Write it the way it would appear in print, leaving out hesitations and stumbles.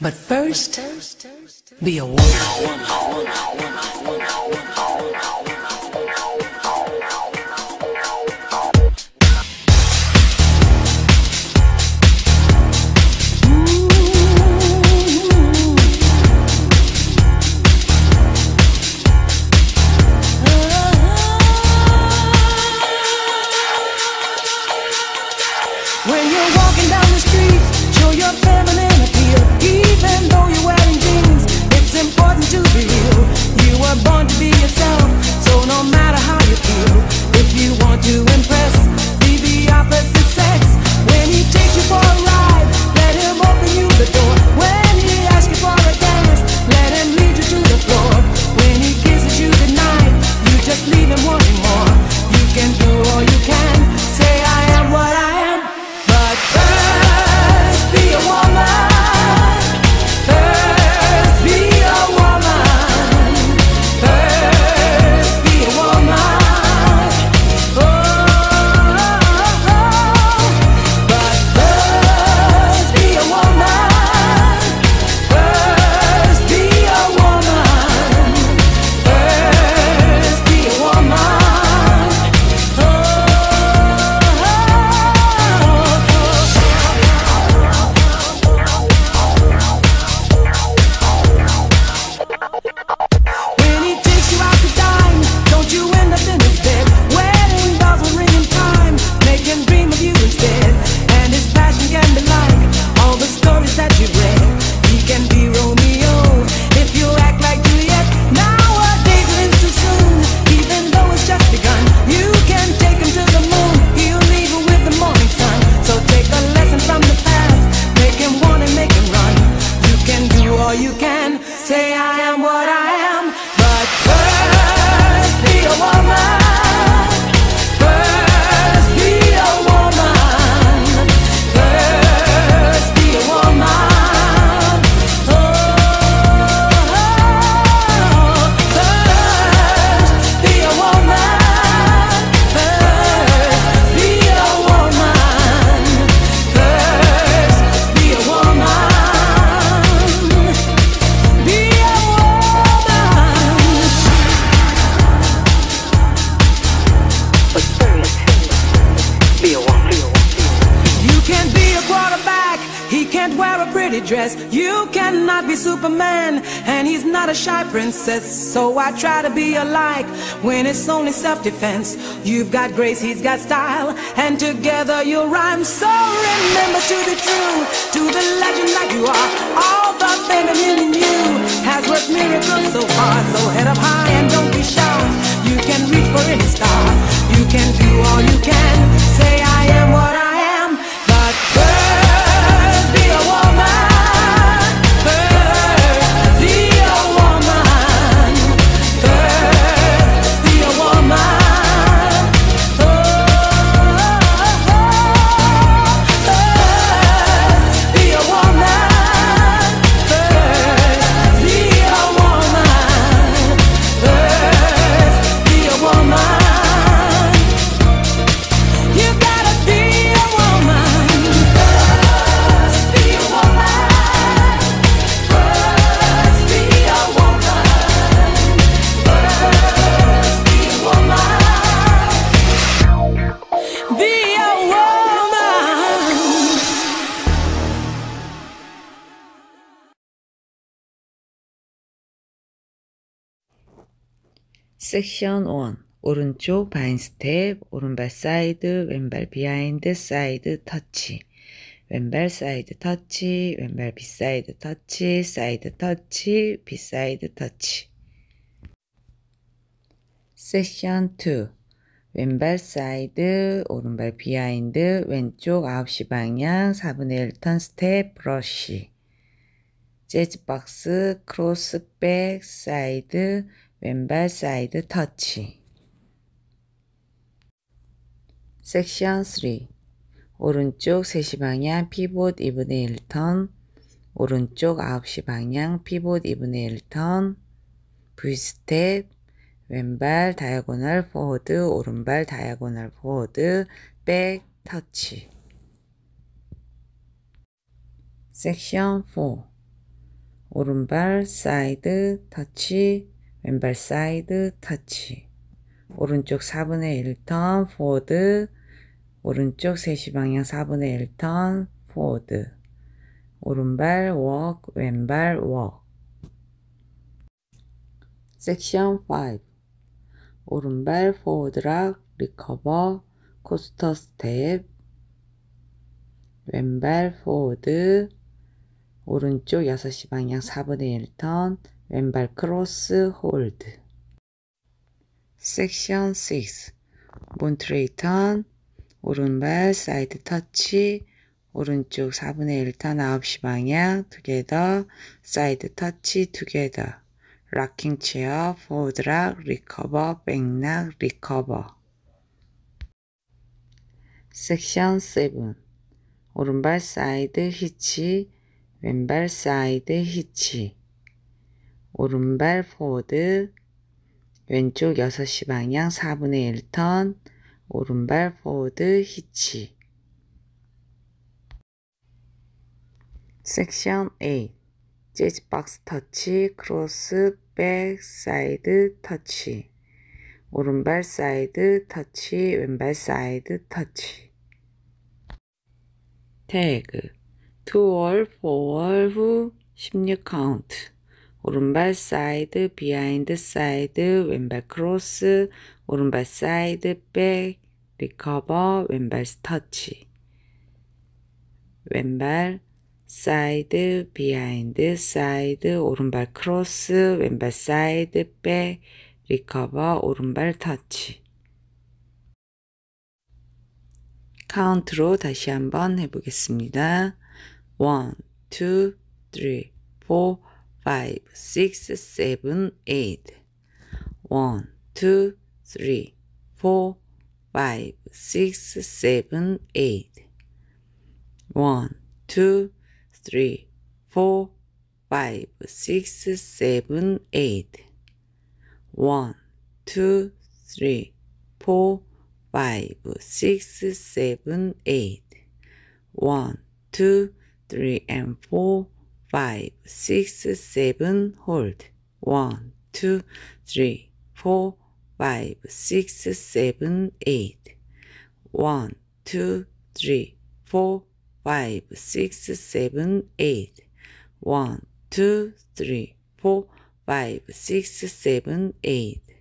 But first, be a woman. When you're walking down the street, show your feminine appeal. Even though you're wearing jeans, it's important to be real. You were born to be yourself, so no matter how you feel, if you want to impress, be the opposite sex. When he takes you for a ride, let him open you the door. When he asks you for a dance, let him lead you to the floor. When he kisses you goodnight, you just leave him wanting more. You can do all you can, say I am what I am. But first, be a woman. First, be a woman. First, be a woman. But first, be a woman. First, be a woman. First, be a woman. When he takes you out to dine, don't you end up in his bed. Wedding bells will ring in time, make him dream of you instead. And his passion can be like all the stories that you've read. He can be Romeo if you act like Juliet. Nowadays it's too soon, even though it's just begun. You can take him to the moon, he'll leave you with the morning sun. So take a lesson from the past, make him want and make him run. You can do all you can, say I am what I am. But first, be a woman. First, be a woman. First, be a woman. First, be a woman. First, be a woman. First, be a woman. Be a woman. But first, be a woman. You can't be a quarterback, he can't wear a pretty dress. You cannot be Superman, and he's not a shy princess. So I try to be alike when it's only self-defense. You've got grace, he's got style, and together you'll rhyme. So remember to be true to the legend like you are. All the feminine in you has worked miracles so far. So head up high and don't be shy. You can reach for any star. You can do all you can, say I am what I am. But first, be a woman. First, be a woman. First, be a woman. First, be a woman. First, be a woman. First, be a woman. You gotta be a woman. First, be a woman. First, be a woman. First, be a woman. Be a woman. 섹션 1. 오른쪽 바인 스텝, 오른발 사이드, 왼발 비하인드 사이드 터치, 왼발 사이드 터치, 왼발 비사이드 터치, 사이드 터치, 비사이드 터치. 섹션 2. 왼발 사이드, 오른발 비하인드, 왼쪽 9시 방향 4분의 1 턴 스텝 브러쉬, 재즈박스, 크로스 백, 사이드, 왼발 사이드 터치. 섹션 3. 오른쪽 3시 방향 피봇 2분의 1 턴, 오른쪽 9시 방향 피봇 2분의 1 턴, V스텝, 왼발 다이아고널 포워드, 오른발 다이아고널 포워드, 백 터치. 섹션 4. 오른발 사이드 터치, 왼발 사이드 터치. 오른쪽 4분의 1턴 포워드, 오른쪽 3시 방향 4분의 1턴 포워드. 오른발 워크, 왼발 워크. 섹션 5. 오른발 포워드 락, 리커버, 코스터 스텝. 왼발 포워드, 오른쪽 6시 방향 4분의 1턴, 왼발 크로스 홀드. 섹션 6. 몬트레이 턴, 오른발 사이드 터치, 오른쪽 4분의 1턴 9시 방향, 투게더, 사이드 터치, 투게더. 락킹 체어, 포워드 락, 리커버, 백락, 리커버. 섹션 7. 오른발 사이드 히치, 왼발 사이드 히치. 오른발 포워드, 왼쪽 6시 방향 4분의 1턴, 오른발 포워드 히치. 섹션 8. 재즈 박스 터치, 크로스, 백, 사이드 터치. 오른발 사이드 터치, 왼발 사이드 터치. 태그 2월, 4월 후 16카운트. 오른발 사이드, 비하인드 사이드, 왼발 크로스, 오른발 사이드, 백, 리커버, 왼발 터치. 왼발 사이드, 비하인드 사이드, 오른발 크로스, 왼발 사이드, 백, 리커버, 오른발 터치. 카운트로 다시 한번 해보겠습니다. 1, 2, 3, 4, 5, 6, 7, 8. 1, 2, 3, 4, 5, 6, 7, 8. 1, 2, 3, 4, 5, 6, 7, 8. 1, 2, 3, 4, 5, 6, 7, 8. 1, 2, 3, and 4, 5, 6, 7, hold. 1, 2, 3, 4, 5, 6, 7, 8. 1, 2, 3, 4, 5, 6, 7, 8. 1, 2, 3, 4, 5, 6, 7, 8.